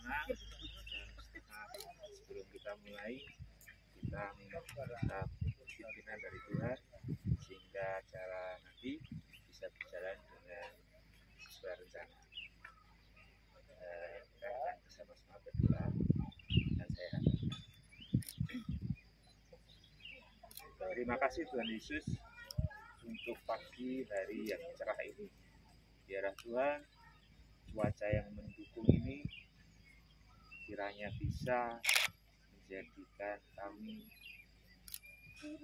rencana. Sebelum kita mulai, kita minta pimpinan dari Tuhan sehingga acara nanti bisa berjalan dengan sesuai rencana. Kita akan bersama-sama berdoa dan saya harapkan. Terima kasih Tuhan Yesus untuk pagi hari yang cerah ini. Biarlah Tuhan, cuaca yang mendukung ini kiranya bisa menjadikan kami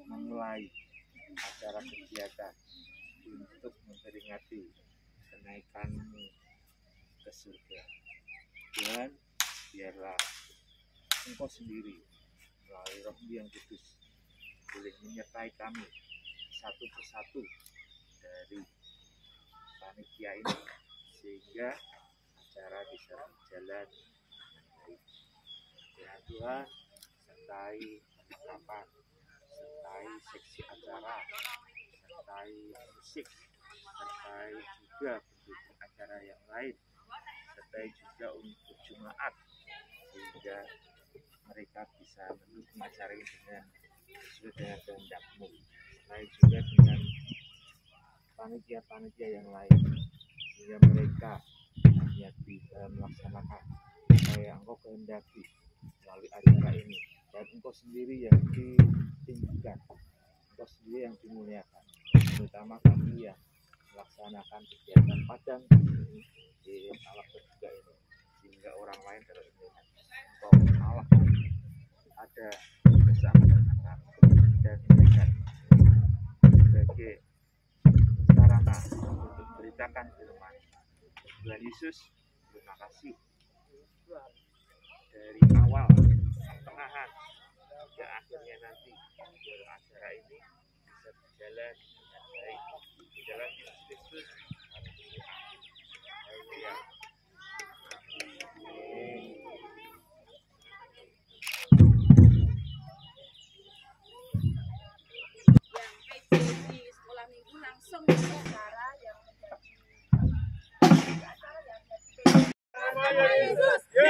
memulai acara kegiatan untuk memperingati kenaikan-Mu ke surga. Tuhan, biarlah Engkau sendiri melalui Roh-Mu yang kudus boleh menyertai kami satu persatu dari panitia ini sehingga acara bisa berjalan dengan baik. Ya Tuhan, sertai perlengkapan, sertai seksi acara, sertai musik, sertai juga pendukung acara yang lain, sertai juga untuk jemaat sehingga mereka bisa mendukung acara ini dengan sesuai dengan kehendak-Mu, sertai juga dengan panitia-panitia yang lain sehingga mereka hanya bisa melaksanakan apa yang Engkau kehendaki melalui acara ini, dan Engkau sendiri yang ditinggikan, Engkau sendiri yang dimuliakan, terutama kami yang melaksanakan kegiatan padang ini di alam terbuka ini, sehingga orang lain dapat melihat Engkau Allah ada bersama dengan kami dan melihat sebagai sarana untuk memberitakan firman Tuhan Yesus. Terima kasih dari awal, pertengahan, hingga akhirnya nanti acara ini bisa berjalan dengan baik di dalam Yesus Kristus. Haleluya. Di sekolah minggu langsung acara yang menjadi acara yang Yesus. Matahari bersih.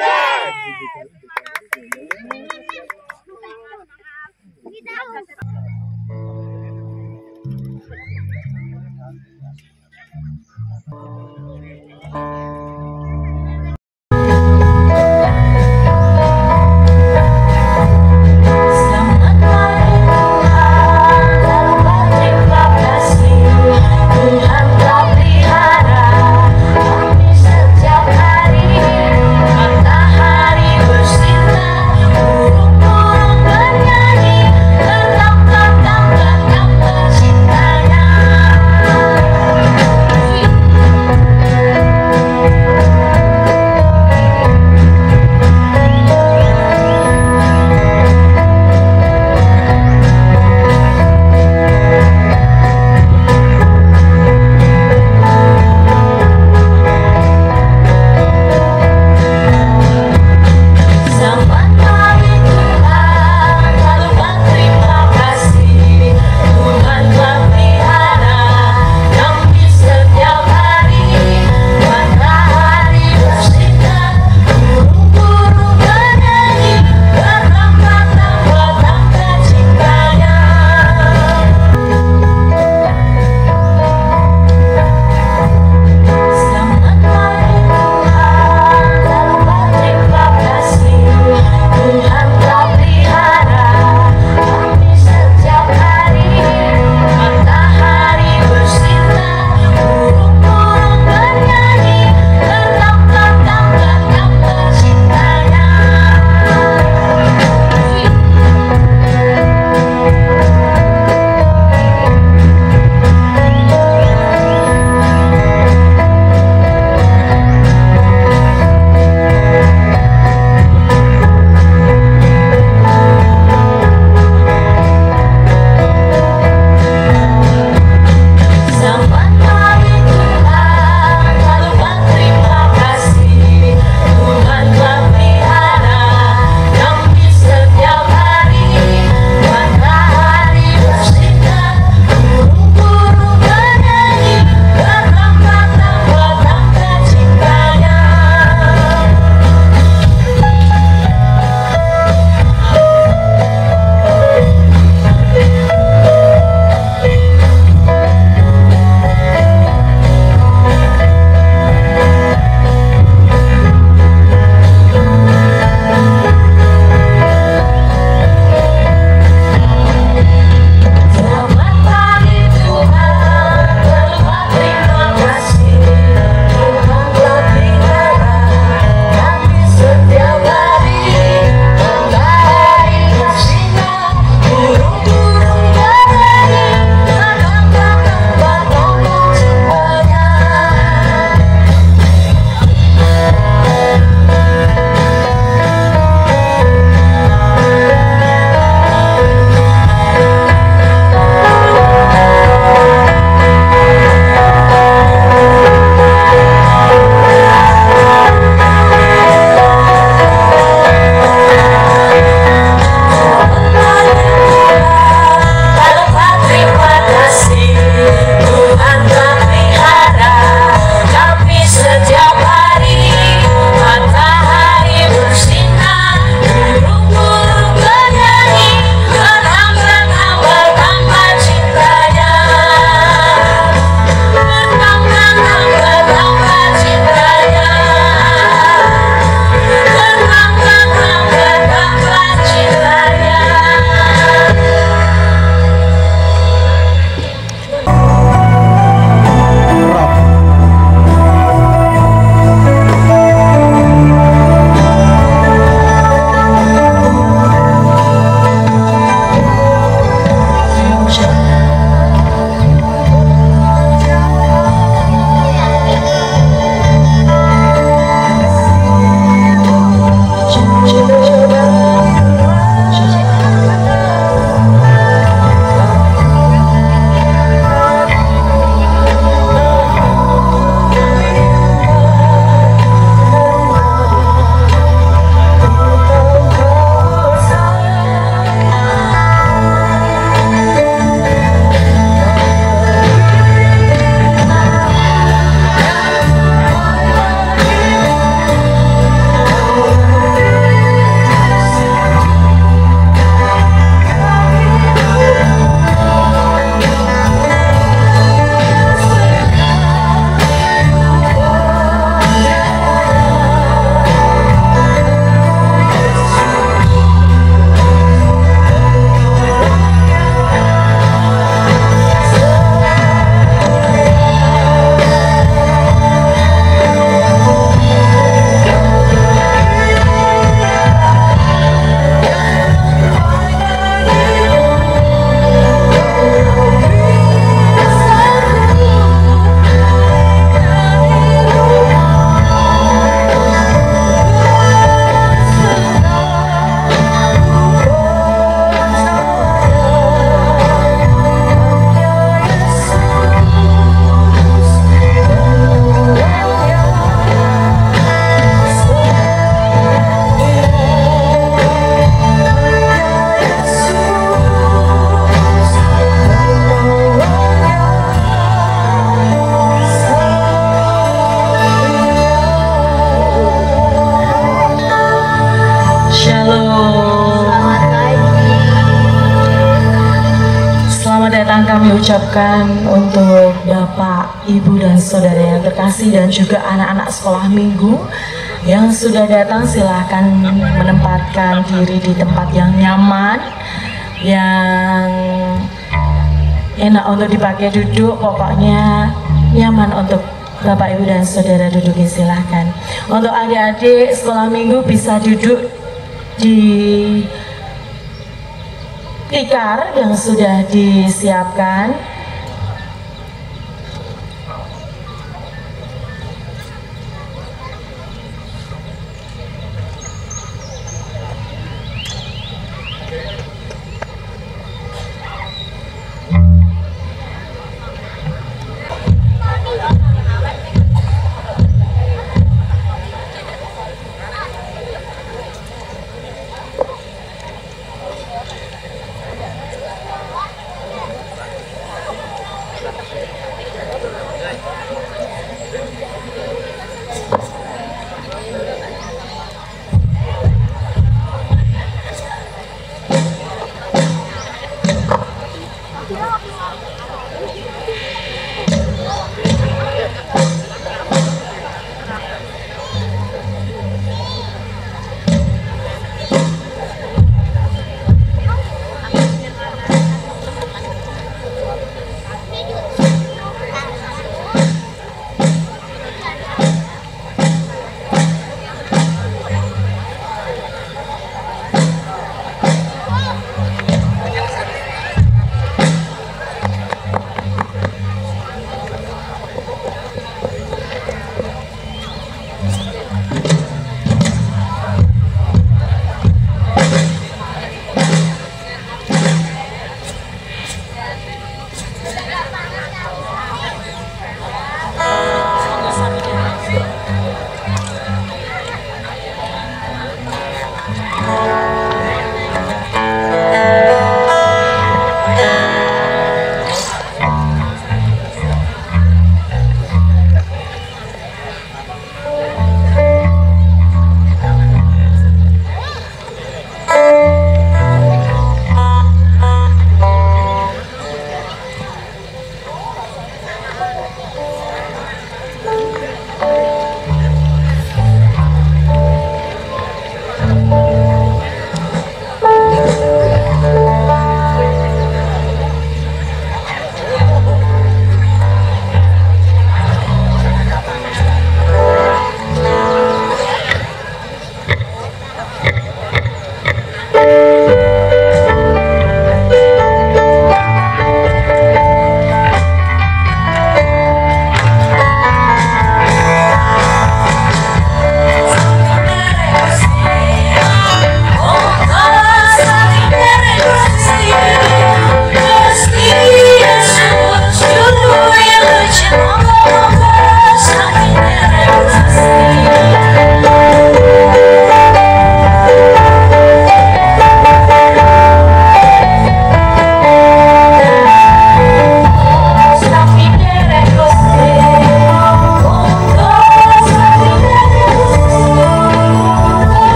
kami ucapkan untuk Bapak, Ibu, dan Saudara yang terkasih dan juga anak-anak sekolah minggu yang sudah datang. Silahkan menempatkan diri di tempat yang nyaman, yang enak untuk dipakai duduk, pokoknya nyaman untuk Bapak, Ibu, dan Saudara duduki, silahkan. Untuk adik-adik sekolah minggu bisa duduk di tikar yang sudah disiapkan.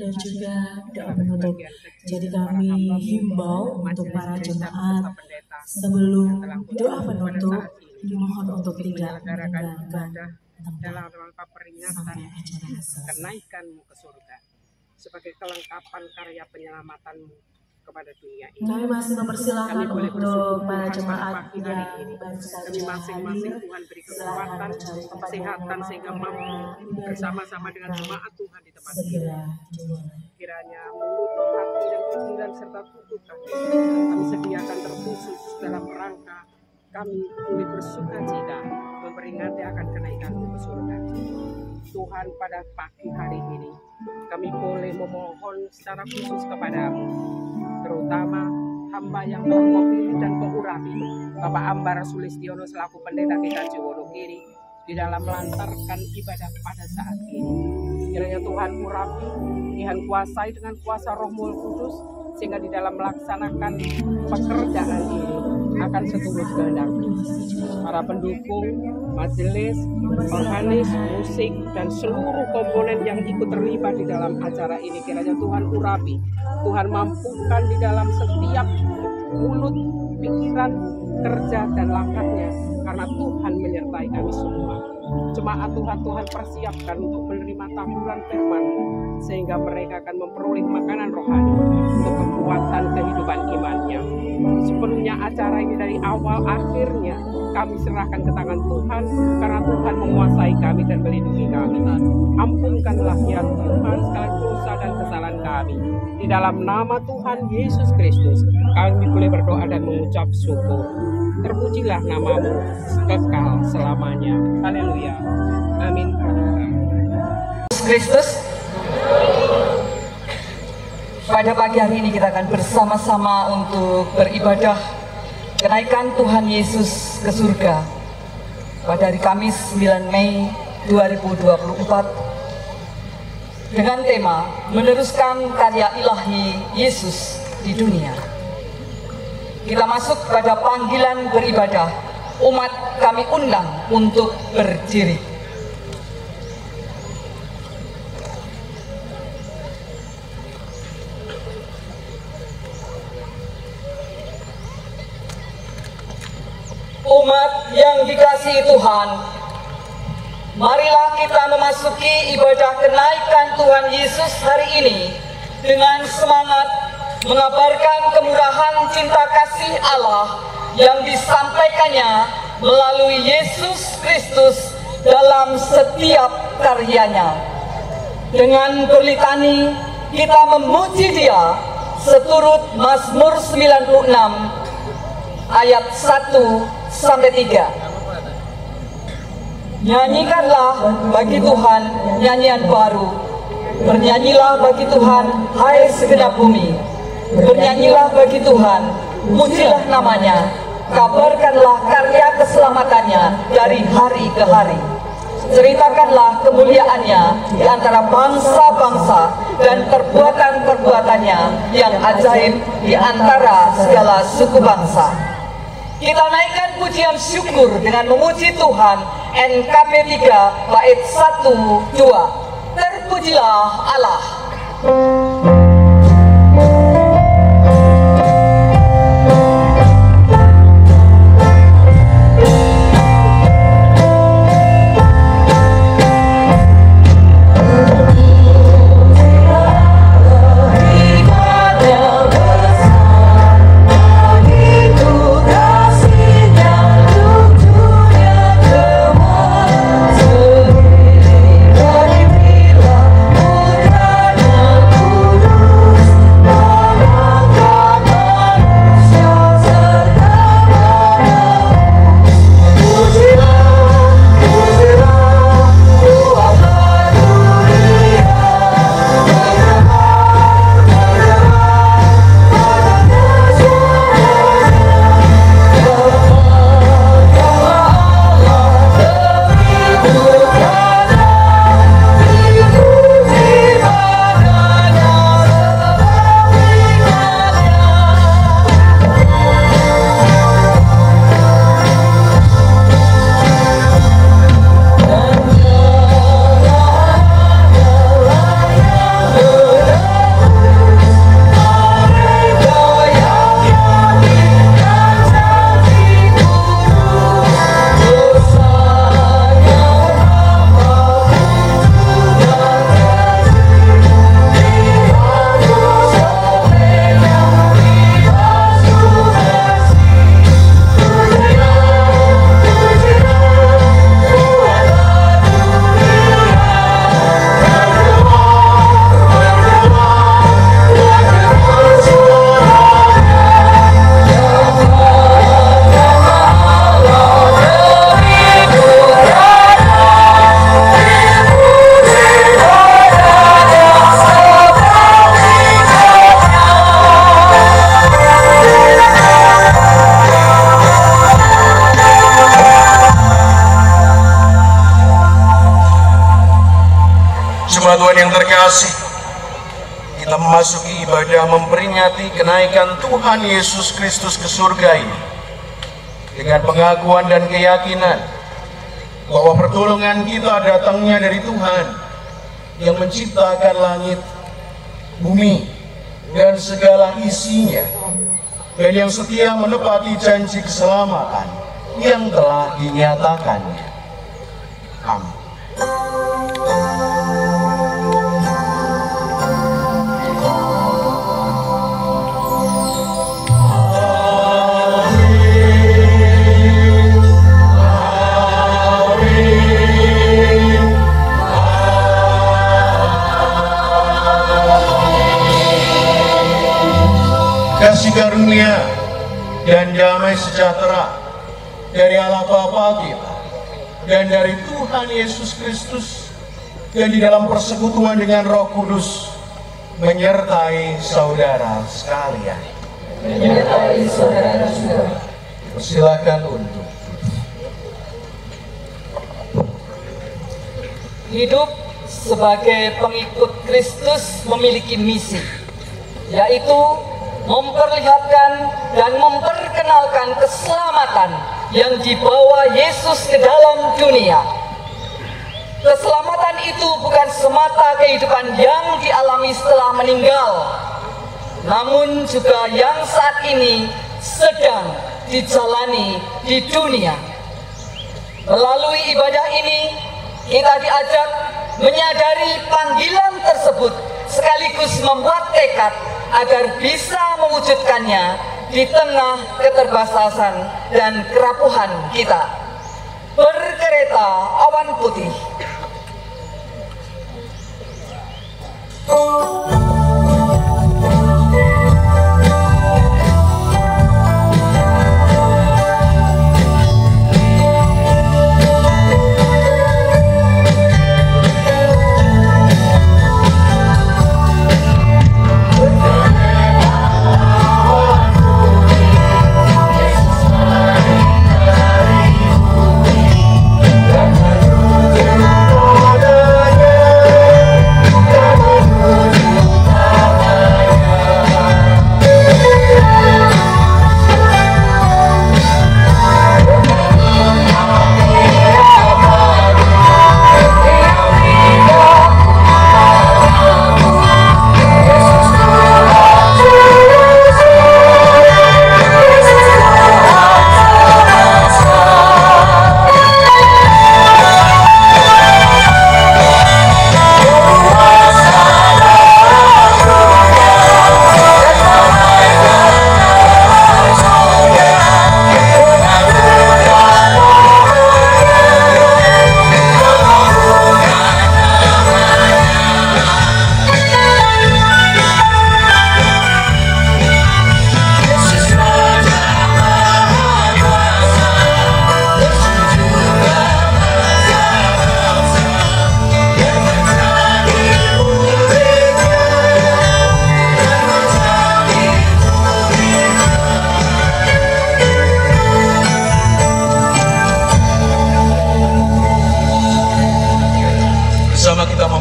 dan juga doa penutup. Jadi kami himbau untuk para jemaat sebelum doa penutup dimohon untuk tidak meninggalkan dalam rangka peringatan kenaikanmu ke surga sebagai kelengkapan karya penyelamatanmu kepada dunia ini. Kami masih mempersilahkan untuk para jemaat pagi hari ini. Kami masing-masing Tuhan beri kekuatan, kesehatan sehingga mampu bersama-sama dengan jemaat Tuhan di tempat ini. Kiranya mulut, hati, dan pikiran serta tubuh kami sediakan terkhusus dalam rangka kami boleh bersuka cita memperingati akan kenaikanmu ke surga. Tuhan, pada pagi hari ini kami boleh memohon secara khusus kepadamu, terutama hamba yang telah kau pilih dan kau urapi, Bapak Ambar Sulistiono selaku pendeta kita Wonogiri, di dalam melantarkan ibadah pada saat ini. Kiranya Tuhan urapi, Tuhan kuasai dengan kuasa Roh-Mu Kudus, sehingga di dalam melaksanakan pekerjaan ini akan seturut kehendak para pendukung, majelis, organis, musik, dan seluruh komponen yang ikut terlibat di dalam acara ini. Kiranya Tuhan urapi, Tuhan mampukan di dalam setiap mulut, pikiran, kerja, dan langkahnya, karena Tuhan menyertai kami semua. Jemaat Tuhan persiapkan untuk menerima taburan firman-Mu, sehingga mereka akan memperoleh makanan rohani untuk kekuatan kehidupan imannya. Sepenuhnya acara ini dari awal akhirnya kami serahkan ke tangan Tuhan, karena Tuhan menguasai kami dan melindungi kami. Ampunkanlah ya Tuhan segala dosa dan kesalahan kami. Di dalam nama Tuhan Yesus Kristus kami boleh berdoa dan mengucap syukur. Terpujilah namamu kekal selamanya. Haleluya. Amin. Yesus Kristus. Pada pagi hari ini kita akan bersama-sama untuk beribadah kenaikan Tuhan Yesus ke surga pada hari Kamis 9 Mei 2024 dengan tema meneruskan karya ilahi Yesus di dunia. Kita masuk pada panggilan beribadah. Umat kami undang untuk berdiri. Umat yang dikasihi Tuhan, marilah kita memasuki ibadah kenaikan Tuhan Yesus hari ini dengan semangat mengabarkan kemurahan cinta kasih Allah yang disampaikannya melalui Yesus Kristus dalam setiap karyanya. Dengan berlitani kita memuji Dia seturut Mazmur 96 ayat 1-3. Nyanyikanlah bagi Tuhan nyanyian baru. Bernyanyilah bagi Tuhan, hai segenap bumi. Bernyanyilah bagi Tuhan, pujilah namanya. Kabarkanlah karya keselamatannya dari hari ke hari. Ceritakanlah kemuliaannya di antara bangsa-bangsa dan perbuatan-perbuatannya yang ajaib di antara segala suku bangsa. Kita naikkan pujian syukur dengan memuji Tuhan. NKP 3 bait 1-2. Terpujilah Allah. Putra kita memasuki ibadah memperingati kenaikan Tuhan Yesus Kristus ke surga ini dengan pengakuan dan keyakinan bahwa pertolongan kita datangnya dari Tuhan yang menciptakan langit, bumi, dan segala isinya, dan yang setia menepati janji keselamatan yang telah dinyatakannya. Amin. Kasih karunia dan damai sejahtera dari Allah Bapa kita dan dari Tuhan Yesus Kristus dan di dalam persekutuan dengan Roh Kudus menyertai saudara sekalian. Menyertai saudara juga. Persilakan untuk hidup sebagai pengikut Kristus memiliki misi, yaitu memperlihatkan dan memperkenalkan keselamatan yang dibawa Yesus ke dalam dunia. Keselamatan itu bukan semata kehidupan yang dialami setelah meninggal, namun juga yang saat ini sedang dijalani di dunia. Melalui ibadah ini, kita diajak menyadari panggilan tersebut sekaligus membuat tekad agar bisa mewujudkannya di tengah keterbatasan dan kerapuhan kita. Berkereta awan putih.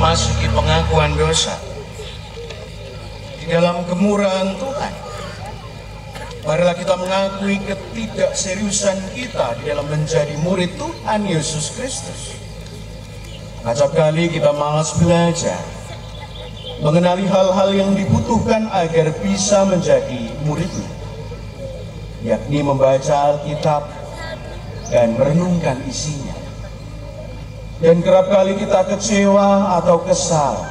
memasuki pengakuan dosa di dalam kemurahan Tuhan. Marilah kita mengakui ketidakseriusan kita di dalam menjadi murid Tuhan Yesus Kristus. Acap kali kita malas belajar, mengenali hal-hal yang dibutuhkan agar bisa menjadi muridnya, yakni membaca Alkitab dan merenungkan isinya. Dan kerap kali kita kecewa atau kesal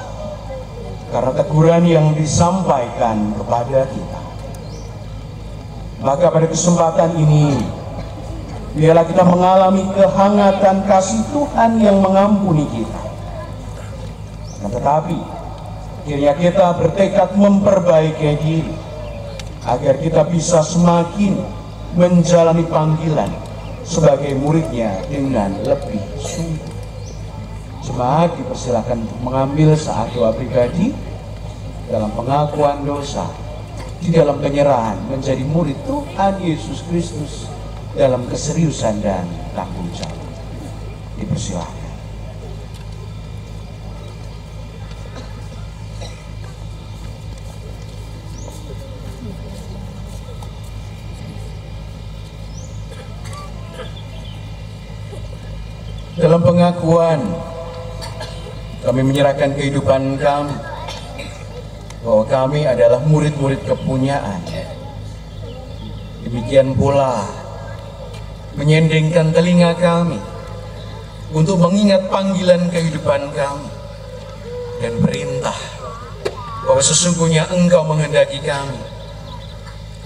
karena teguran yang disampaikan kepada kita. Maka pada kesempatan ini, biarlah kita mengalami kehangatan kasih Tuhan yang mengampuni kita. Tetapi, akhirnya kita bertekad memperbaiki diri, agar kita bisa semakin menjalani panggilan sebagai muridnya dengan lebih sungguh. Jemaat dipersilakan untuk mengambil saat doa pribadi dalam pengakuan dosa, di dalam penyerahan menjadi murid Tuhan Yesus Kristus dalam keseriusan dan tanggung jawab. Dipersilakan. dalam pengakuan kami menyerahkan kehidupan kami, bahwa kami adalah murid-murid kepunyaan. Demikian pula menyendengkan telinga kami untuk mengingat panggilan kehidupan kami dan perintah bahwa sesungguhnya Engkau menghendaki kami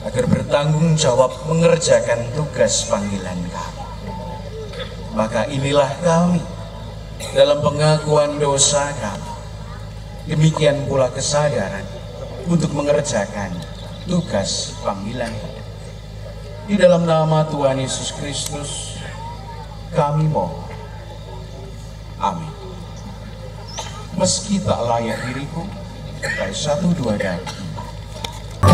agar bertanggung jawab mengerjakan tugas panggilan kami. Maka inilah kami dalam pengakuan dosa kami, demikian pula kesadaran untuk mengerjakan tugas panggilan. Di dalam nama Tuhan Yesus Kristus kami mohon. Amin. Meski tak layak diriku, baik 1, 2 dan 3.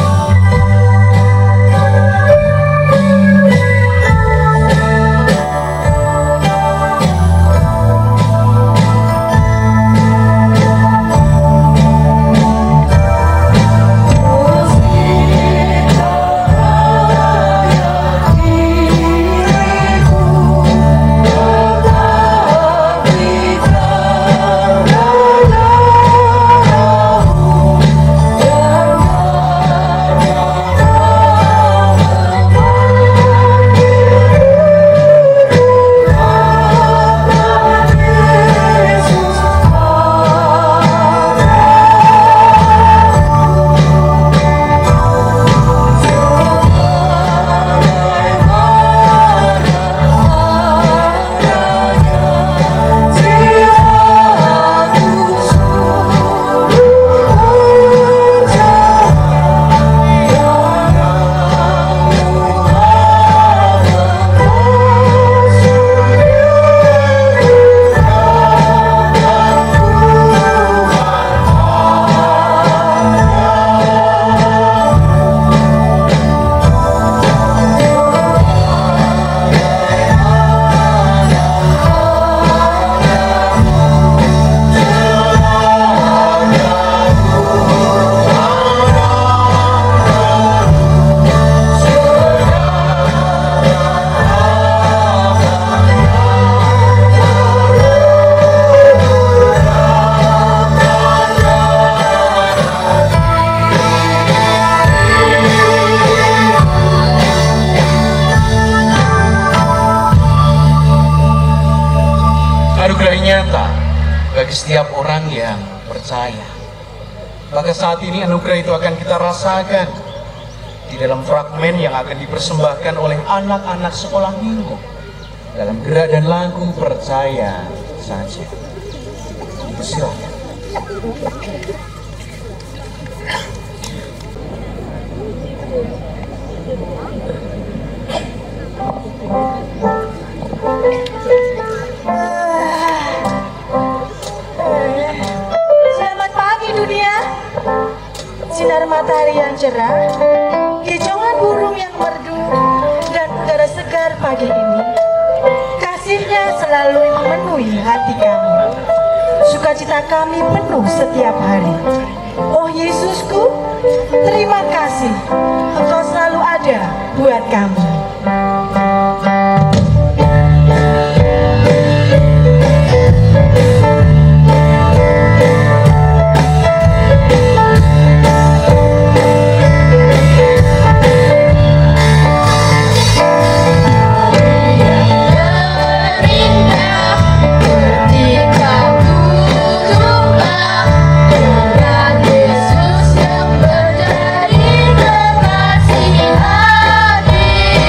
Anugerah nyata bagi setiap orang yang percaya. Maka saat ini anugerah itu akan kita rasakan di dalam fragmen yang akan dipersembahkan oleh anak-anak sekolah minggu dalam gerak dan lagu Percaya Saja. Silakan. Selamat pagi dunia, sinar matahari yang cerah, kicauan burung yang merdu, dan udara segar pagi ini. Kasih-Nya selalu memenuhi hati kami. Sukacita kami penuh setiap hari. Oh Yesusku, terima kasih, Engkau selalu ada buat kami. Yesus yang berdari kekasih hati.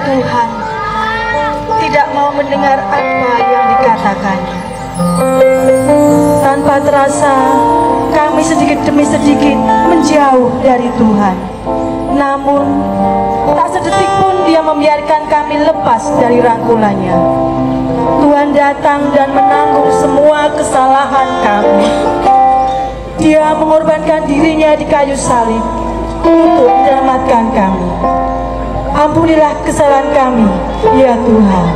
Tuhan tidak mau mendengar apa yang dikatakannya. Tanpa terasa kami sedikit demi sedikit menjauh dari Tuhan. Namun tak sedetik pun Dia membiarkan kami lepas dari rangkulannya. Tuhan datang dan menanggung semua kesalahan kami. Dia mengorbankan dirinya di kayu salib untuk menyelamatkan kami. Ampunilah kesalahan kami, ya Tuhan.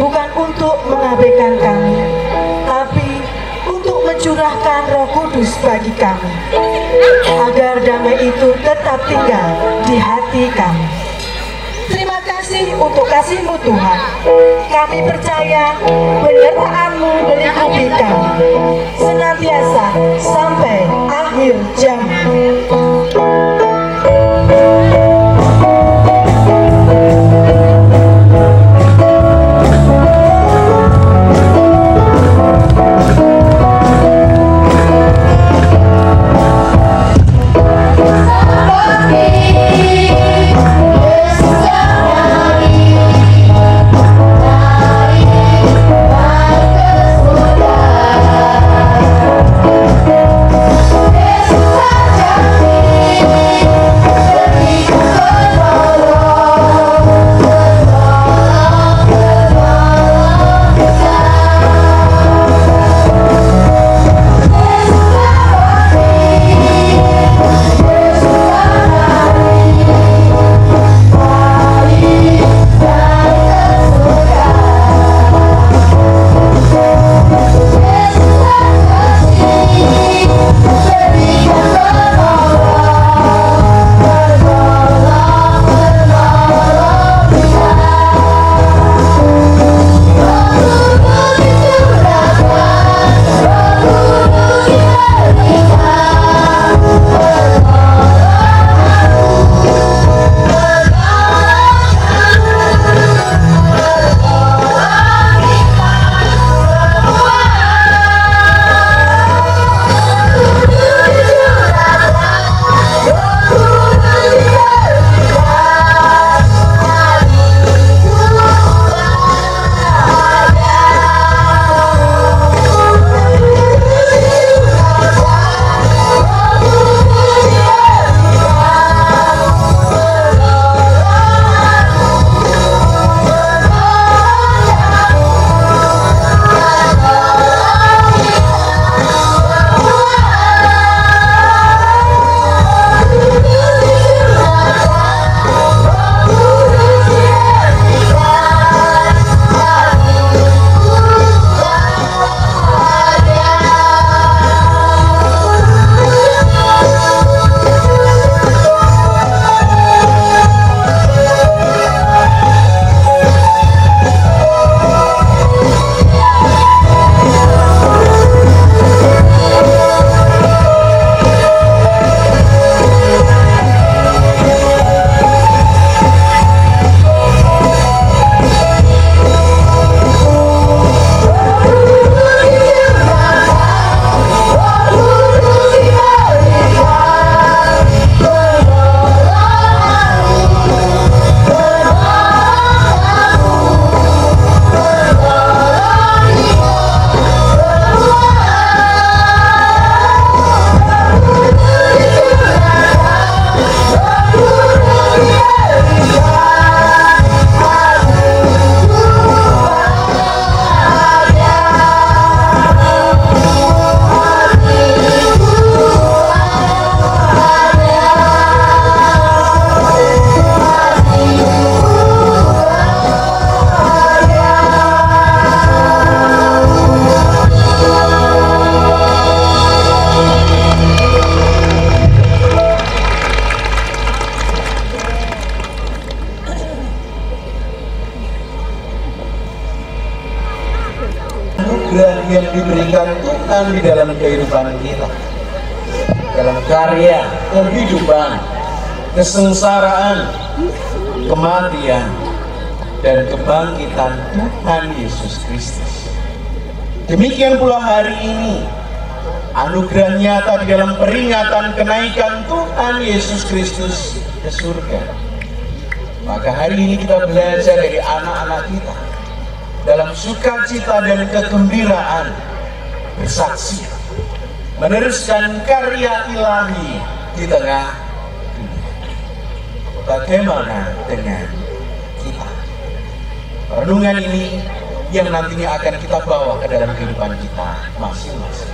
bukan untuk mengabaikan kami, tapi untuk mencurahkan Roh Kudus bagi kami, agar damai itu tetap tinggal di hati kami. Terima kasih untuk kasih-Mu Tuhan. Kami percaya penyertaan-Mu melingkupi kami senantiasa sampai akhir zaman. yang diberikan Tuhan di dalam kehidupan kita, dalam karya, kehidupan, kesengsaraan, kematian, dan kebangkitan Tuhan Yesus Kristus. Demikian pula hari ini, anugerah nyata di dalam peringatan kenaikan Tuhan Yesus Kristus ke surga. Maka hari ini kita belajar dari anak-anak kita dalam sukacita dan kegembiraan bersaksi meneruskan karya ilahi di tengah dunia. Bagaimana dengan kita? Renungan ini yang nantinya akan kita bawa ke dalam kehidupan kita masing-masing.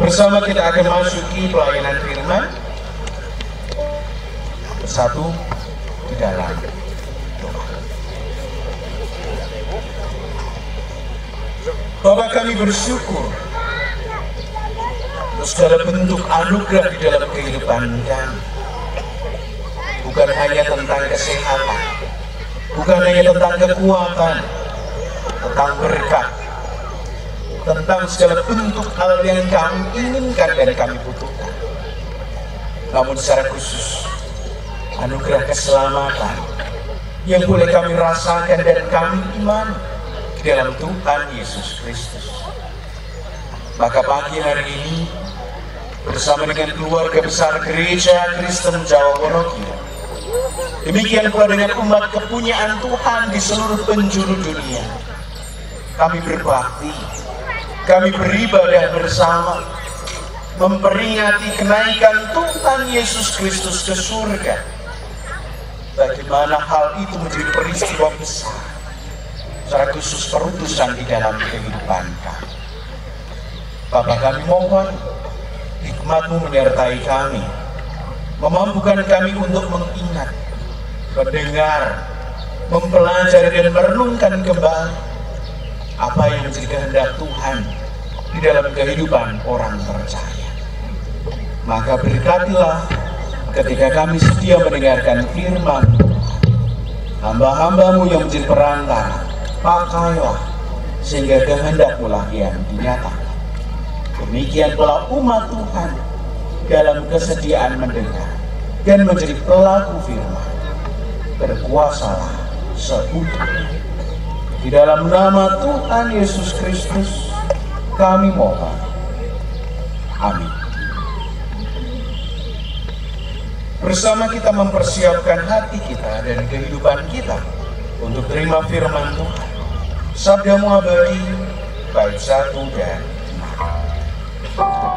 Bersama kita akan masuki pelayanan firman bersatu di dalam doa. Bapa, kami bersyukur untuk segala bentuk anugerah di dalam kehidupan kami. Bukan hanya tentang kesehatan, bukan hanya tentang kekuatan, tentang berkat, tentang segala bentuk hal yang kami inginkan dan kami butuhkan. Namun secara khusus, anugerah keselamatan yang boleh kami rasakan dan kami imani di dalam Tuhan Yesus Kristus. Maka pagi hari ini, bersama dengan keluarga besar Gereja Kristen Jawa Wonogiri, demikian pula dengan umat kepunyaan Tuhan di seluruh penjuru dunia, kami berbakti, kami beribadah bersama, memperingati kenaikan Tuhan Yesus Kristus ke surga. Bagaimana hal itu menjadi peristiwa besar, secara khusus perutusan di dalam kehidupan kami. Bapa, kami mohon hikmat-Mu menyertai kami, memampukan kami untuk mengingat, mendengar, mempelajari dan merenungkan kembali apa yang menjadi kehendak Tuhan di dalam kehidupan orang percaya. Maka berkatilah ketika kami setia mendengarkan firman Tuhan. Hamba-Hamba-Mu yang menjadi perantara, pakailah sehingga kehendak-Mu lah yang dinyatakan. Demikian pula umat Tuhan dalam kesediaan mendengar dan menjadi pelaku firman, berkuasalah seutuhnya. Di dalam nama Tuhan Yesus Kristus kami mohon. Amin. Bersama kita mempersiapkan hati kita dan kehidupan kita untuk terima firman Tuhan, Sabda-Mu abadi, bait 1 dan 6.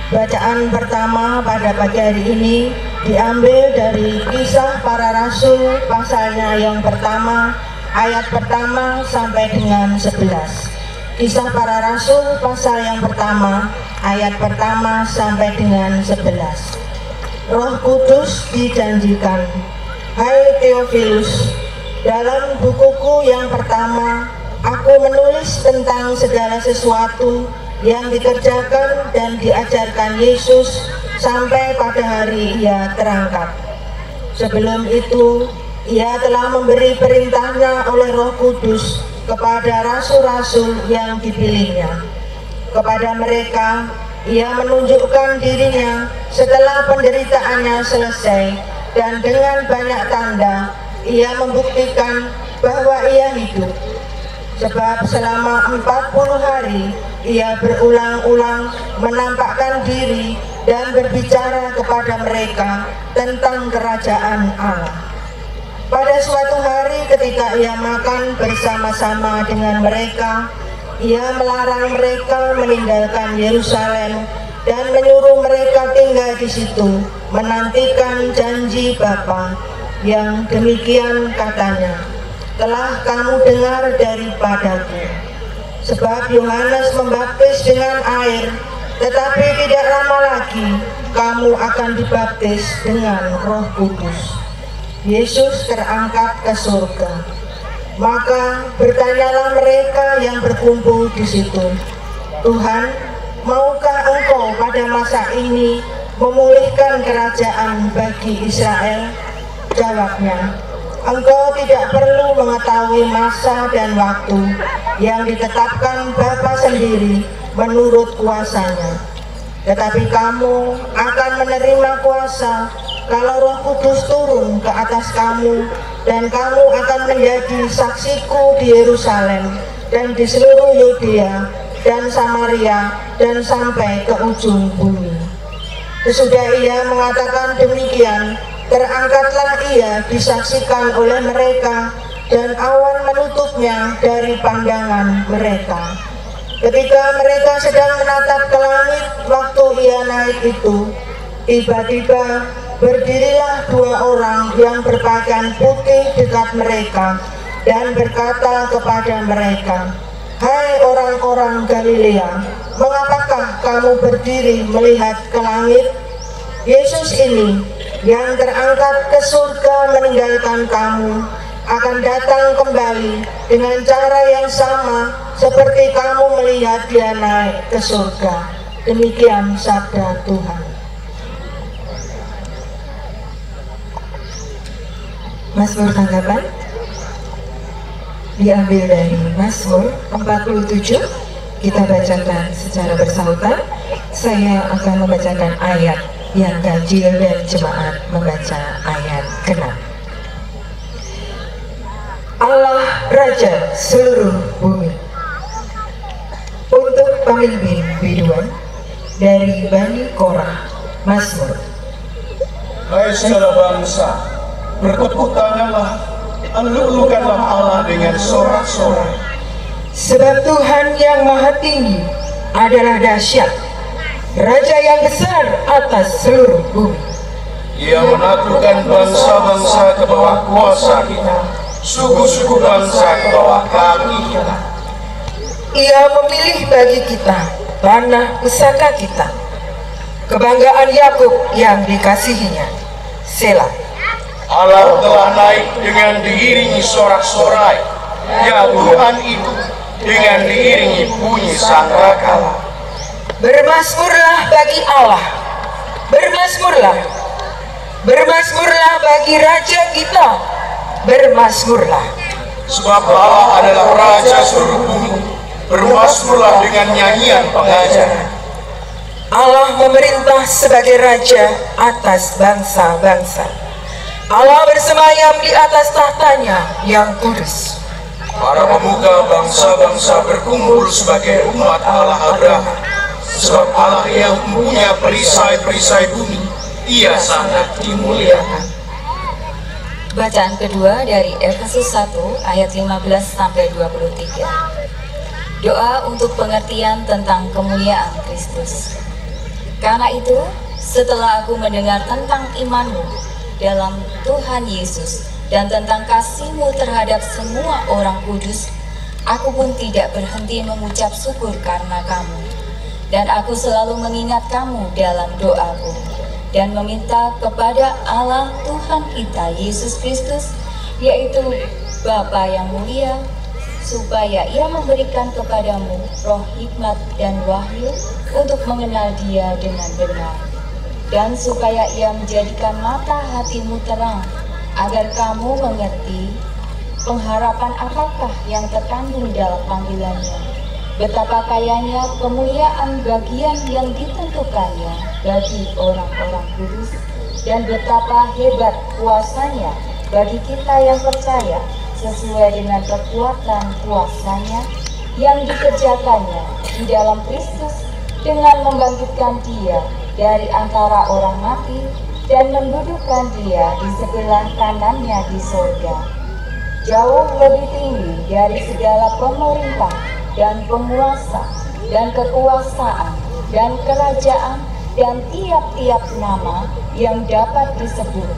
Bacaan pertama pada pagi hari ini diambil dari Kisah Para Rasul pasalnya yang pertama, ayat pertama sampai dengan 11. Kisah Para Rasul pasal yang pertama, ayat pertama sampai dengan 11. Roh Kudus dijanjikan. Hai Theophilus, dalam bukuku yang pertama, aku menulis tentang segala sesuatu yang dikerjakan dan diajarkan Yesus sampai pada hari Ia terangkat. Sebelum itu, Ia telah memberi perintahnya oleh Roh Kudus kepada rasul-rasul yang dipilihnya. Kepada mereka, Ia menunjukkan dirinya setelah penderitaannya selesai, dan dengan banyak tanda, Ia membuktikan bahwa Ia hidup. Sebab selama 40 hari Ia berulang-ulang menampakkan diri dan berbicara kepada mereka tentang kerajaan Allah. Pada suatu hari ketika Ia makan bersama-sama dengan mereka, Ia melarang mereka meninggalkan Yerusalem dan menyuruh mereka tinggal di situ, menantikan janji Bapa yang demikian katanya, telah kamu dengar daripadaku. Sebab Yohanes membaptis dengan air, tetapi tidak lama lagi kamu akan dibaptis dengan Roh Kudus. Yesus terangkat ke surga. Maka bertanyalah mereka yang berkumpul di situ, Tuhan, maukah Engkau pada masa ini memulihkan kerajaan bagi Israel? Jawabnya, Engkau tidak perlu mengetahui masa dan waktu yang ditetapkan Bapa sendiri menurut kuasanya. Tetapi kamu akan menerima kuasa kalau Roh Kudus turun ke atas kamu, dan kamu akan menjadi saksiku di Yerusalem dan di seluruh Yudea dan Samaria dan sampai ke ujung bumi. Sesudah ia mengatakan demikian, terangkatlah ia disaksikan oleh mereka, dan awan menutupnya dari pandangan mereka. Ketika mereka sedang menatap ke langit waktu ia naik itu, tiba-tiba berdirilah dua orang yang berpakaian putih dekat mereka dan berkata kepada mereka, "Hai orang-orang Galilea, mengapakah kamu berdiri melihat ke langit? Yesus ini yang terangkat ke surga meninggalkan kamu akan datang kembali dengan cara yang sama seperti kamu melihat dia naik ke surga." Demikian sabda Tuhan. Mazmur tanggapan diambil dari Mazmur 47. Kita bacakan secara bersautan. Saya akan membacakan ayat yang ganjil dan jemaat membaca ayat ke-6. Allah Raja seluruh bumi. Untuk pemimpin biduan dari Bani Korah, Mazmur. Hai segala bangsa, bertepuk tanganlah, elu-elukanlah Allah dengan sorak-sorai. Sebab Tuhan yang maha tinggi adalah dahsyat, Raja yang besar atas seluruh bumi. Ia menaklukkan bangsa-bangsa ke bawah kuasa kita, suku-suku bangsa ke bawah kaki kita. Ia memilih bagi kita tanah pusaka kita, kebanggaan Yakub yang dikasihinya. Selah. Allah telah naik dengan diiringi sorak-sorai, ya Tuhan itu dengan diiringi bunyi sangkakala. Bermasmurlah bagi Allah, bermasmurlah, bermasmurlah bagi Raja kita, bermasmurlah. Sebab Allah adalah Raja seluruh bumi, bermasmurlah dengan nyanyian pengajaran. Allah memerintah sebagai Raja atas bangsa-bangsa. Allah bersemayam di atas tahtanya yang kudus. Para pemuka bangsa-bangsa berkumpul sebagai umat Allah Abraham. Sebab Allah yang mempunyai perisai-perisai bumi, ia sangat dimuliakan. Bacaan kedua dari Efesus 1 ayat 15 sampai 23. Doa untuk pengertian tentang kemuliaan Kristus. Karena itu, setelah aku mendengar tentang imanmu dalam Tuhan Yesus dan tentang kasih-Mu terhadap semua orang kudus, aku pun tidak berhenti mengucap syukur karena kamu. Dan aku selalu mengingat kamu dalam doaku dan meminta kepada Allah Tuhan kita Yesus Kristus, yaitu Bapa yang mulia, supaya Ia memberikan kepadamu roh hikmat dan wahyu untuk mengenal Dia dengan benar, dan supaya Ia menjadikan mata hatimu terang, agar kamu mengerti pengharapan apakah yang terkandung dalam panggilannya, betapa kayanya kemuliaan bagian yang ditentukannya bagi orang-orang kudus, dan betapa hebat kuasanya bagi kita yang percaya, sesuai dengan kekuatan kuasanya yang dikerjakannya di dalam Kristus, dengan membangkitkan Dia dari antara orang mati dan mendudukkan Dia di sebelah kanannya di surga, jauh lebih tinggi dari segala pemerintah dan penguasa dan kekuasaan dan kerajaan dan tiap-tiap nama yang dapat disebut,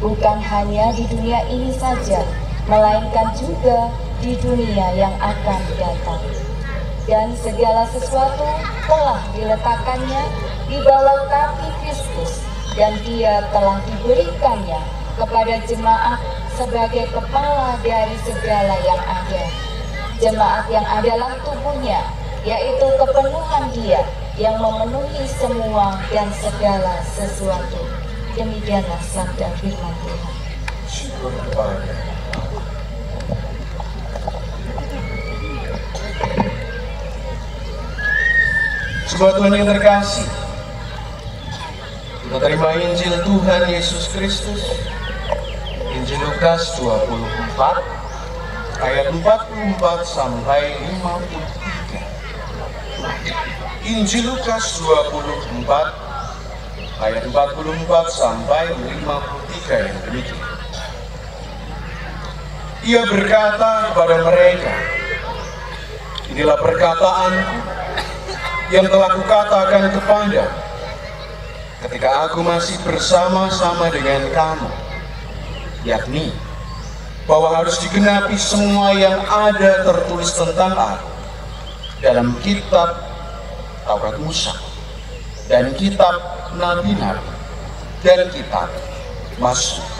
bukan hanya di dunia ini saja, melainkan juga di dunia yang akan datang. Dan segala sesuatu telah diletakkannya di bawah kaki Kristus, dan Dia telah diberikannya kepada jemaat sebagai kepala dari segala yang ada. Jemaat yang adalah tubuhnya, yaitu kepenuhan Dia yang memenuhi semua dan segala sesuatu. Demikianlah sabda firman Tuhan. Syukur kepada Sobat Tuhan yang terkasih, Kita terima Injil Tuhan Yesus Kristus. Injil Lukas 24 ayat 44 sampai 53. Injil Lukas 24 ayat 44 sampai 53 yang demikian. Ia berkata kepada mereka, inilah perkataanku yang telah kukatakan kepada ketika aku masih bersama-sama dengan kamu, yakni bahwa harus digenapi semua yang ada tertulis tentang aku dalam kitab Taurat Musa dan kitab Nabi-Nabi dan kitab Mazmur.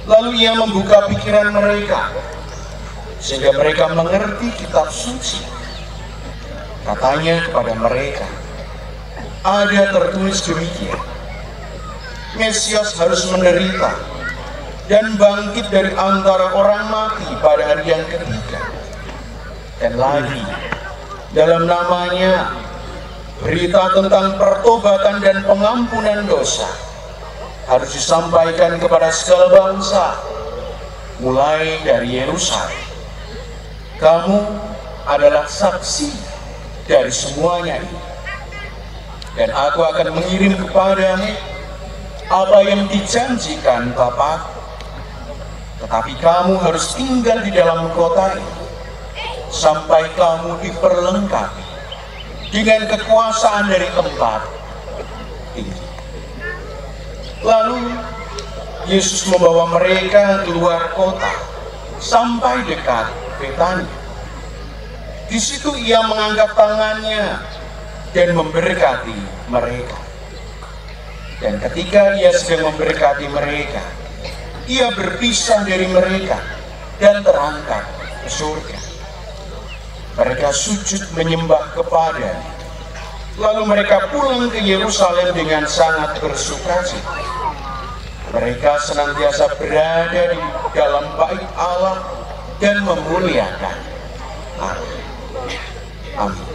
Lalu ia membuka pikiran mereka sehingga mereka mengerti kitab suci. Katanya kepada mereka, ada tertulis demikian, Mesias harus menderita dan bangkit dari antara orang mati pada hari yang ketiga. Dan lagi, dalam namanya berita tentang pertobatan dan pengampunan dosa harus disampaikan kepada segala bangsa, mulai dari Yerusalem. Kamu adalah saksi dari semuanya ini. Dan aku akan mengirim kepadamu apa yang dijanjikan Bapa. Tetapi kamu harus tinggal di dalam kota ini sampai kamu diperlengkapi dengan kekuasaan dari tempat ini. Lalu Yesus membawa mereka keluar kota sampai dekat Betania. Di situ ia mengangkat tangannya dan memberkati mereka. Dan ketika ia sedang memberkati mereka, ia berpisah dari mereka dan terangkat ke surga. Mereka sujud menyembah kepadanya. Lalu mereka pulang ke Yerusalem dengan sangat bersukacita. Mereka senantiasa berada di dalam bait Allah dan memuliakan Allah. Amin.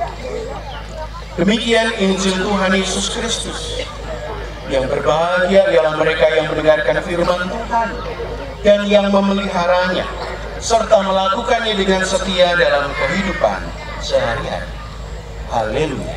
Demikian Injil Tuhan Yesus Kristus. Yang berbahagia ialah mereka yang mendengarkan firman Tuhan dan yang memeliharanya serta melakukannya dengan setia dalam kehidupan sehari-hari. Haleluya.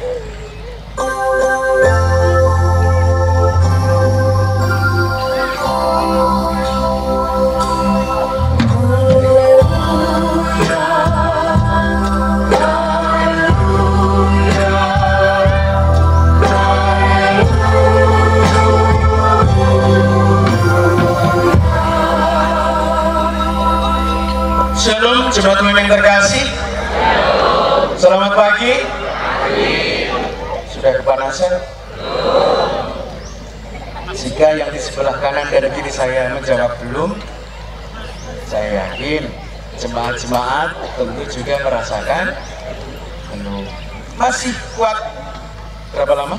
Shalom, jemaat Tuhan yang terkasih. Selamat pagi. Sudah kepanasan? Jika yang di sebelah kanan dan kiri saya menjawab belum, saya yakin jemaat-jemaat tentu juga merasakan belum. Masih kuat. Berapa lama?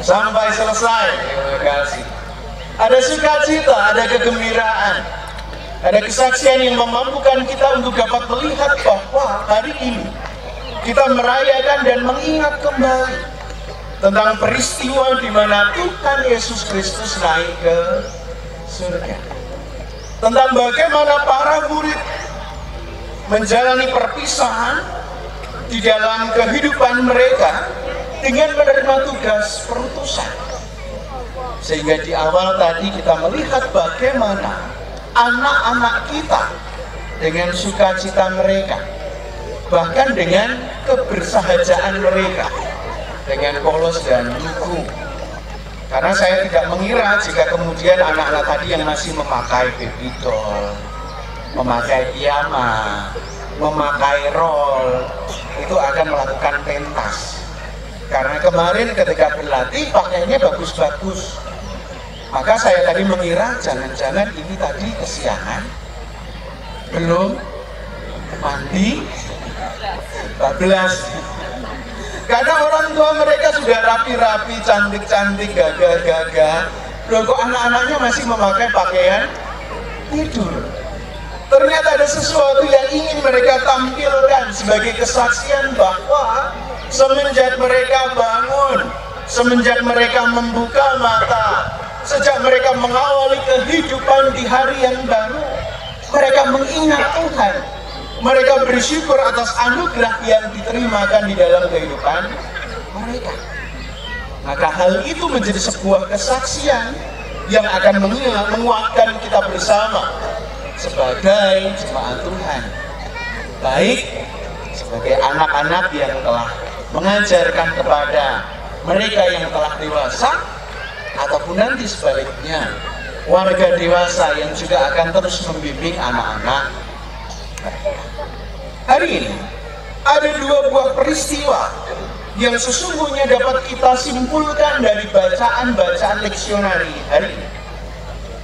Sampai selesai. Terima kasih. Ada sukacita, ada kegembiraan, ada kesaksian yang memampukan kita untuk dapat melihat bahwa hari ini kita merayakan dan mengingat kembali tentang peristiwa di mana Tuhan Yesus Kristus naik ke surga. Tentang bagaimana para murid menjalani perpisahan di dalam kehidupan mereka dengan menerima tugas perutusan. Sehingga di awal tadi kita melihat bagaimana anak-anak kita dengan sukacita mereka, bahkan dengan kebersahajaan mereka dengan polos dan lugu. Karena saya tidak mengira jika kemudian anak-anak tadi yang masih memakai baby doll, memakai piyama, memakai roll, itu akan melakukan pentas. Karena kemarin ketika berlatih pakaiannya bagus-bagus. Maka saya tadi mengira jangan-jangan ini tadi kesiangan, belum mandi, 14. Karena orang tua mereka sudah rapi-rapi, cantik-cantik, gagah-gagah. Loh, kok anak-anaknya masih memakai pakaian tidur? Ternyata ada sesuatu yang ingin mereka tampilkan sebagai kesaksian bahwa semenjak mereka bangun, semenjak mereka membuka mata, sejak mereka mengawali kehidupan di hari yang baru, mereka mengingat Tuhan. Mereka bersyukur atas anugerah yang diterimakan di dalam kehidupan mereka. Maka hal itu menjadi sebuah kesaksian yang akan menguatkan kita bersama sebagai jemaat Tuhan, baik sebagai anak-anak yang telah mengajarkan kepada mereka yang telah dewasa, ataupun nanti sebaliknya warga dewasa yang juga akan terus membimbing anak-anak. Hari ini ada dua buah peristiwa yang sesungguhnya dapat kita simpulkan dari bacaan-bacaan leksionari hari ini.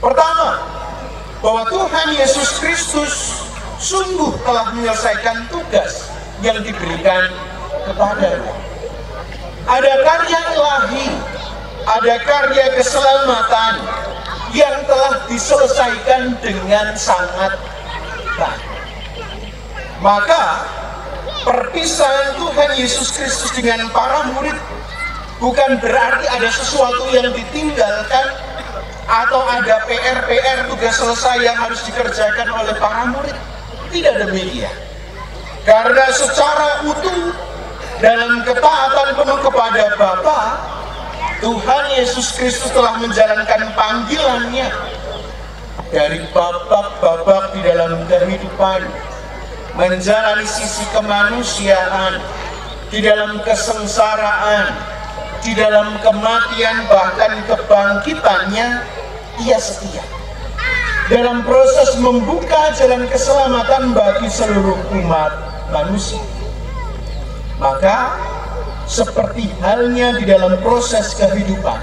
Pertama, bahwa Tuhan Yesus Kristus sungguh telah menyelesaikan tugas yang diberikan kepadanya. Ada karya ilahi, ada karya keselamatan yang telah diselesaikan dengan sangat baik. Maka perpisahan Tuhan Yesus Kristus dengan para murid bukan berarti ada sesuatu yang ditinggalkan atau ada PR tugas selesai yang harus dikerjakan oleh para murid. Tidak demikian. Karena secara utuh dalam ketaatan penuh kepada Bapa, Tuhan Yesus Kristus telah menjalankan panggilannya dari babak-babak di dalam kehidupan, menjalani sisi kemanusiaan, di dalam kesengsaraan, di dalam kematian, bahkan kebangkitannya, ia setia. Dalam proses membuka jalan keselamatan bagi seluruh umat manusia. Maka, seperti halnya di dalam proses kehidupan,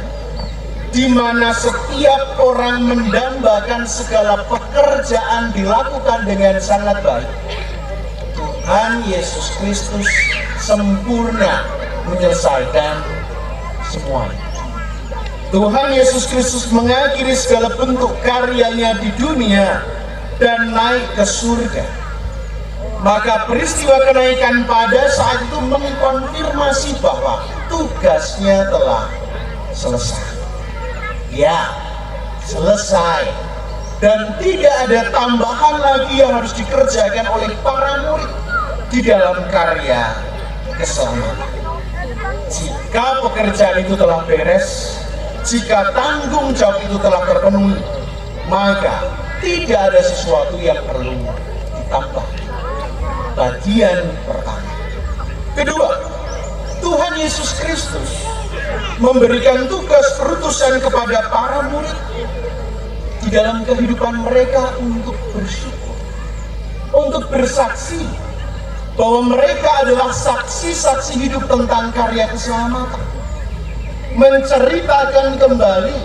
di mana setiap orang mendambakan segala pekerjaan dilakukan dengan sangat baik, Tuhan Yesus Kristus sempurna menyelesaikan semuanya. Tuhan Yesus Kristus mengakhiri segala bentuk karyanya di dunia dan naik ke surga. Maka peristiwa kenaikan pada saat itu mengkonfirmasi bahwa tugasnya telah selesai. Ya, selesai. Dan tidak ada tambahan lagi yang harus dikerjakan oleh para murid di dalam karya keselamatan. Jika pekerjaan itu telah beres, jika tanggung jawab itu telah terpenuhi, maka tidak ada sesuatu yang perlu ditambah. Bagian pertama. Kedua, Tuhan Yesus Kristus memberikan tugas perutusan kepada para murid di dalam kehidupan mereka untuk bersyukur, untuk bersaksi bahwa mereka adalah saksi-saksi hidup tentang karya keselamatan, menceritakan kembali,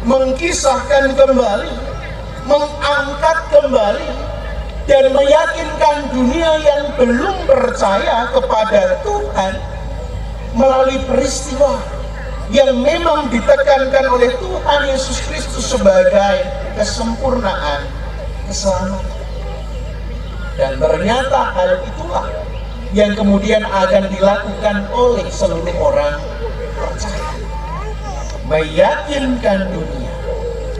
mengkisahkan kembali, mengangkat kembali, dan meyakinkan dunia yang belum percaya kepada Tuhan melalui peristiwa yang memang ditekankan oleh Tuhan Yesus Kristus sebagai kesempurnaan keselamatan. Dan ternyata hal itulah yang kemudian akan dilakukan oleh seluruh orang percaya. Meyakinkan dunia,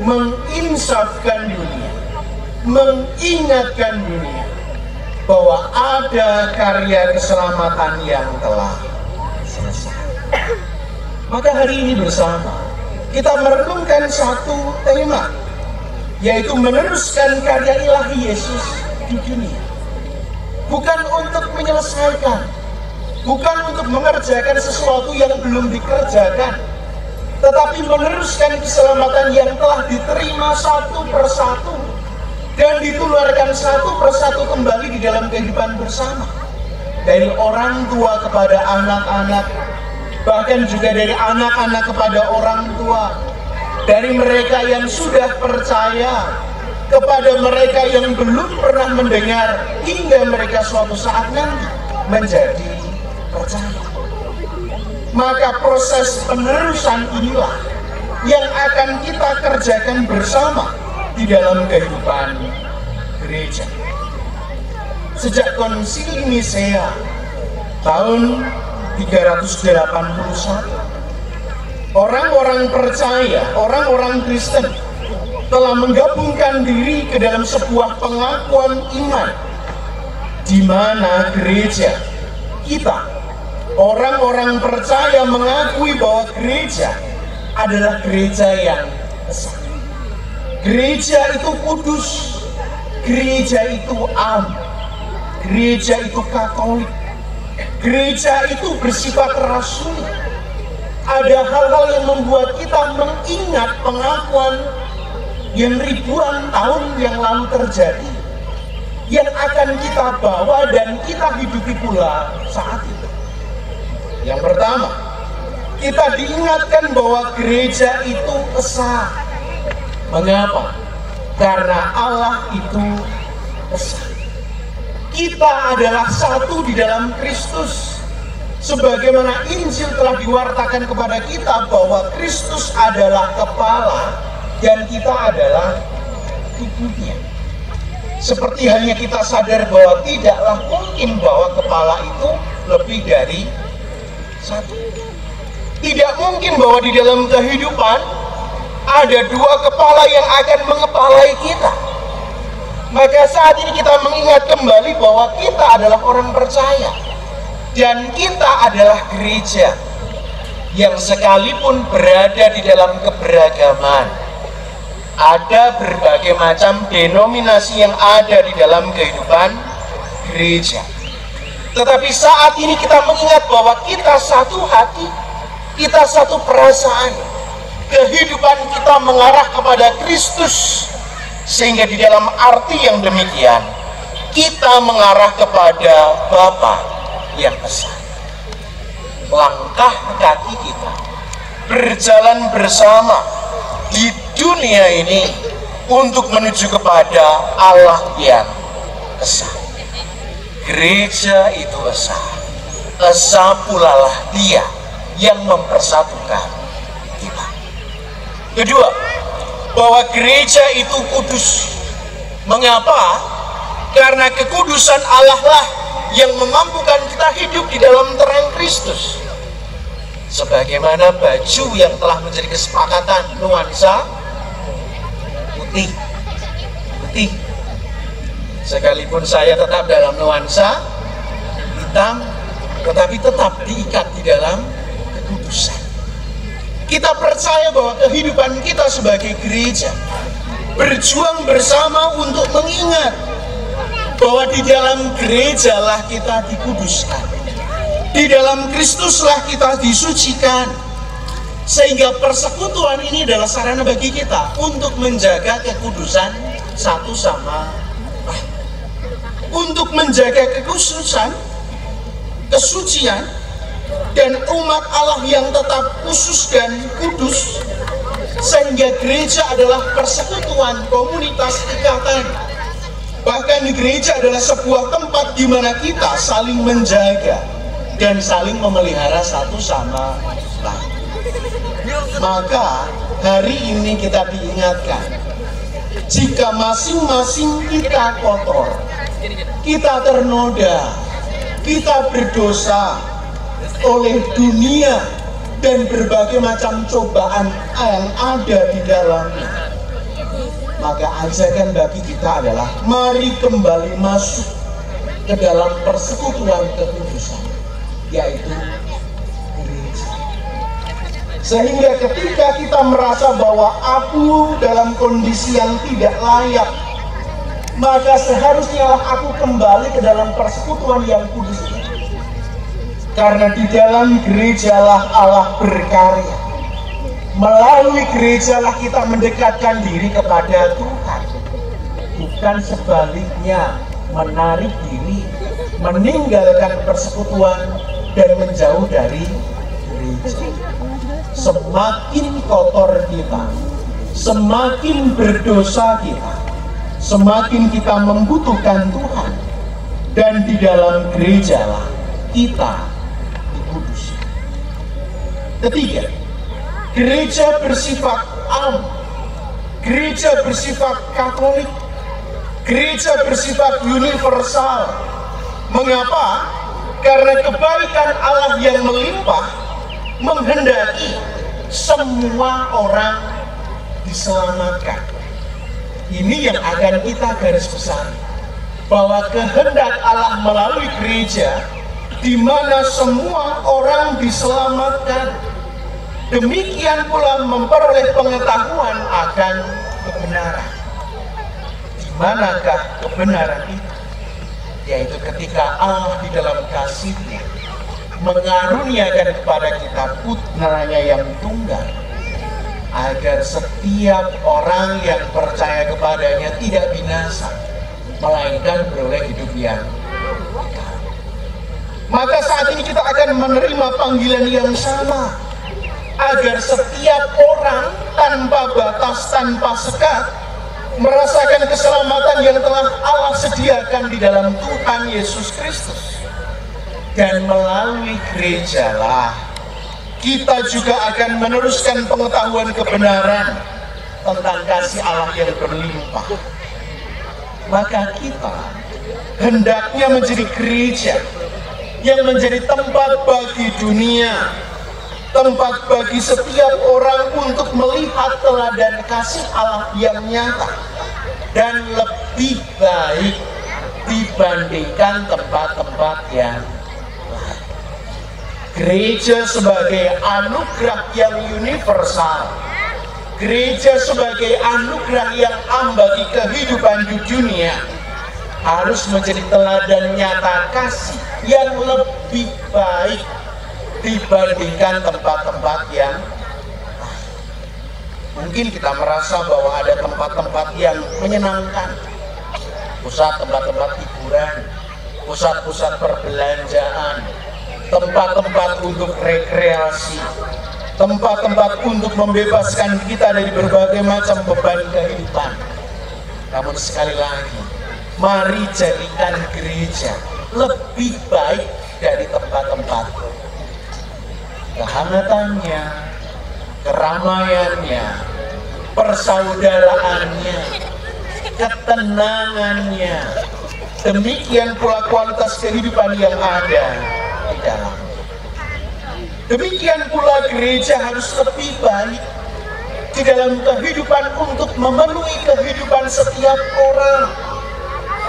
menginsafkan dunia, mengingatkan dunia bahwa ada karya keselamatan yang telah selesai. Maka hari ini bersama kita merenungkan satu tema, yaitu meneruskan karya ilahi Yesus di dunia. Bukan untuk menyelesaikan, bukan untuk mengerjakan sesuatu yang belum dikerjakan, tetapi meneruskan keselamatan yang telah diterima satu persatu dan ditularkan satu persatu kembali di dalam kehidupan bersama. Dari orang tua kepada anak-anak, bahkan juga dari anak-anak kepada orang tua, dari mereka yang sudah percaya kepada mereka yang belum pernah mendengar, hingga mereka suatu saat nanti menjadi percaya. Maka proses penerusan inilah yang akan kita kerjakan bersama di dalam kehidupan gereja. Sejak Konsili Nisea tahun 381, orang-orang percaya, orang-orang Kristen telah menggabungkan diri ke dalam sebuah pengakuan iman, di mana gereja kita, orang-orang percaya mengakui bahwa gereja adalah gereja yang besar. Gereja itu kudus, gereja itu am, gereja itu Katolik, gereja itu bersifat rasuli. Ada hal-hal yang membuat kita mengingat pengakuan yang ribuan tahun yang lalu terjadi, yang akan kita bawa dan kita hidupi pula saat itu. Yang pertama, kita diingatkan bahwa gereja itu esa. Mengapa? Karena Allah itu esa. Kita adalah satu di dalam Kristus. Sebagaimana Injil telah diwartakan kepada kita bahwa Kristus adalah kepala dan kita adalah tubuhnya. Seperti halnya kita sadar bahwa tidaklah mungkin bahwa kepala itu lebih dari satu. Tidak mungkin bahwa di dalam kehidupan ada dua kepala yang akan mengepalai kita. Maka saat ini kita mengingat kembali bahwa kita adalah orang percaya dan kita adalah gereja yang sekalipun berada di dalam keberagaman, ada berbagai macam denominasi yang ada di dalam kehidupan gereja. Tetapi saat ini kita mengingat bahwa kita satu hati, kita satu perasaan, kehidupan kita mengarah kepada Kristus, sehingga di dalam arti yang demikian kita mengarah kepada Bapa yang besar. Langkah kaki kita berjalan bersama di dunia ini untuk menuju kepada Allah yang esa. Gereja itu esa. Esa pula lah Dia yang mempersatukan kita. Kedua, bahwa gereja itu kudus. Mengapa? Karena kekudusan Allah lah yang memampukan kita hidup di dalam terang Kristus. Sebagaimana baju yang telah menjadi kesepakatan nuansa putih. Sekalipun saya tetap dalam nuansa hitam, tetapi tetap diikat di dalam kekudusan. Kita percaya bahwa kehidupan kita sebagai gereja berjuang bersama untuk mengingat bahwa di dalam gereja lah kita dikuduskan, di dalam Kristuslah kita disucikan, sehingga persekutuan ini adalah sarana bagi kita untuk menjaga kekudusan satu sama lain, untuk menjaga kekhususan, kesucian, dan umat Allah yang tetap khusus dan kudus, sehingga gereja adalah persekutuan, komunitas, ikatan. Bahkan gereja adalah sebuah tempat di mana kita saling menjaga dan saling memelihara satu sama lain. Maka hari ini kita diingatkan, jika masing-masing kita kotor, kita ternoda, kita berdosa oleh dunia dan berbagai macam cobaan yang ada di dalamnya, maka ajakan bagi kita adalah mari kembali masuk ke dalam persekutuan kekudusan, yaitu gereja. Sehingga ketika kita merasa bahwa aku dalam kondisi yang tidak layak, maka seharusnya aku kembali ke dalam persekutuan yang kudus itu. Karena di dalam gerejalah Allah berkarya. Melalui gerejalah kita mendekatkan diri kepada Tuhan. Bukan sebaliknya, menarik diri, meninggalkan persekutuan dan menjauh dari gereja. Semakin kotor kita, semakin berdosa kita, semakin kita membutuhkan Tuhan. Dan di dalam gerejalah kita dikuduskan. Ketiga, gereja bersifat am, gereja bersifat Katolik, gereja bersifat universal. Mengapa? Karena kebaikan Allah yang melimpah menghendaki semua orang diselamatkan. Ini yang akan kita garis besar, bahwa kehendak Allah melalui gereja di mana semua orang diselamatkan. Demikian pula memperoleh pengetahuan akan kebenaran. Di manakah kebenaran itu? Yaitu ketika Allah di dalam kasih-Nya mengaruniakan kepada kita putranya yang tunggal, agar setiap orang yang percaya kepadanya tidak binasa, melainkan beroleh hidup yang kekal. Maka saat ini kita akan menerima panggilan yang sama, agar setiap orang tanpa batas, tanpa sekat, merasakan keselamatan yang telah Allah sediakan di dalam Tuhan Yesus Kristus. Dan melalui gerejalah kita juga akan meneruskan pengetahuan kebenaran tentang kasih Allah yang berlimpah. Maka kita hendaknya menjadi gereja yang menjadi tempat bagi dunia, tempat bagi setiap orang untuk melihat teladan kasih Allah yang nyata dan lebih baik dibandingkan tempat-tempat yang lain. Gereja sebagai anugerah yang universal, gereja sebagai anugerah yang bagi kehidupan di dunia, harus menjadi teladan nyata kasih yang lebih baik dibandingkan tempat-tempat yang lain. Mungkin kita merasa bahwa ada tempat-tempat yang menyenangkan, tempat-tempat hiburan, pusat-pusat perbelanjaan, tempat-tempat untuk rekreasi, tempat-tempat untuk membebaskan kita dari berbagai macam beban kehidupan. Namun sekali lagi, mari jadikan gereja lebih baik dari tempat-tempat kehangatannya, keramaiannya, persaudaraannya, ketenangannya. Demikian pula kualitas kehidupan yang ada di dalam. Demikian pula gereja harus lebih baik di dalam kehidupan untuk memenuhi kehidupan setiap orang,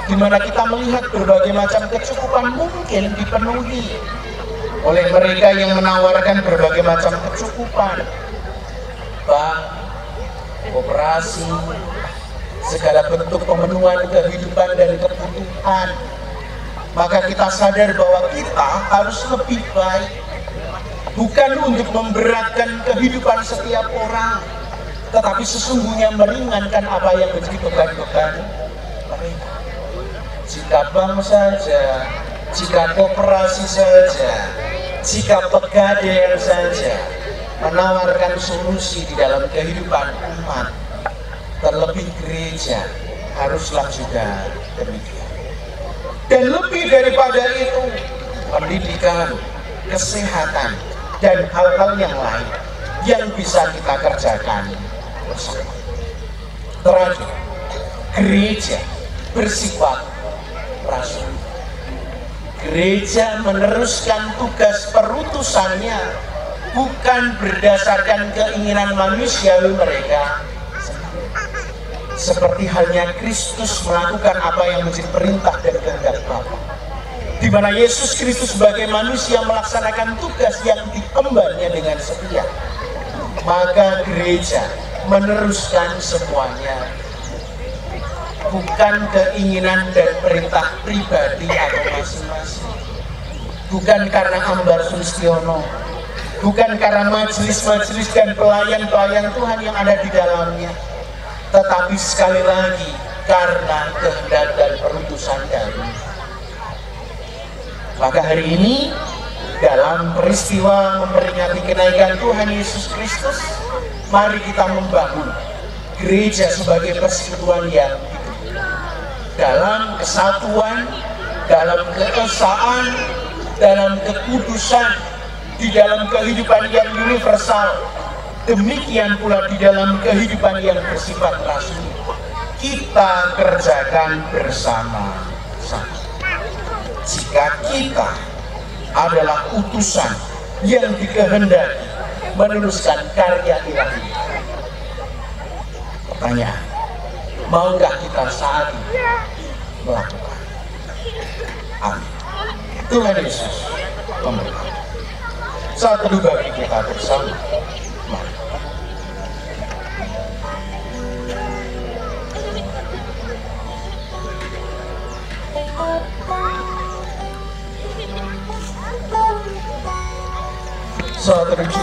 di mana kita melihat berbagai macam kecukupan mungkin dipenuhi oleh mereka yang menawarkan berbagai macam kecukupan, bank, koperasi, segala bentuk pemenuhan kehidupan dan kebutuhan. Maka kita sadar bahwa kita harus lebih baik, bukan untuk memberatkan kehidupan setiap orang, tetapi sesungguhnya meringankan apa yang menjadi beban-beban mereka. Jika bank saja, jika koperasi saja, jika pegadaian saja menawarkan solusi di dalam kehidupan umat, terlebih gereja haruslah juga demikian. Dan lebih daripada itu, pendidikan, kesehatan, dan hal-hal yang lain yang bisa kita kerjakan bersama. Terakhir, gereja bersifat rasul. Gereja meneruskan tugas perutusannya bukan berdasarkan keinginan manusiawi mereka, seperti halnya Kristus melakukan apa yang menjadi perintah dan kehendak Bapa, di mana Yesus Kristus sebagai manusia melaksanakan tugas yang diembannya dengan setia. Maka gereja meneruskan semuanya, bukan keinginan dan perintah pribadi atau masing-masing, bukan karena Ambar Sulistiono, bukan karena majelis-majelis dan pelayan-pelayan Tuhan yang ada di dalamnya, tetapi sekali lagi karena kehendak dan perutusan dari. Maka hari ini dalam peristiwa memperingati kenaikan Tuhan Yesus Kristus, mari kita membangun gereja sebagai persekutuan yang hidup dalam kesatuan, dalam keesaan, dalam kekudusan, di dalam kehidupan yang universal. Demikian pula di dalam kehidupan yang bersifat rasmi, kita kerjakan bersama-sama. Jika kita adalah utusan yang dikehendaki meneruskan karya ilahi. Pertanyaan, maukah kita saat ini melakukan? Amin. Tuhan Yesus memberkati. Saat teduh bagi kita bersama. Mari. Saat teduh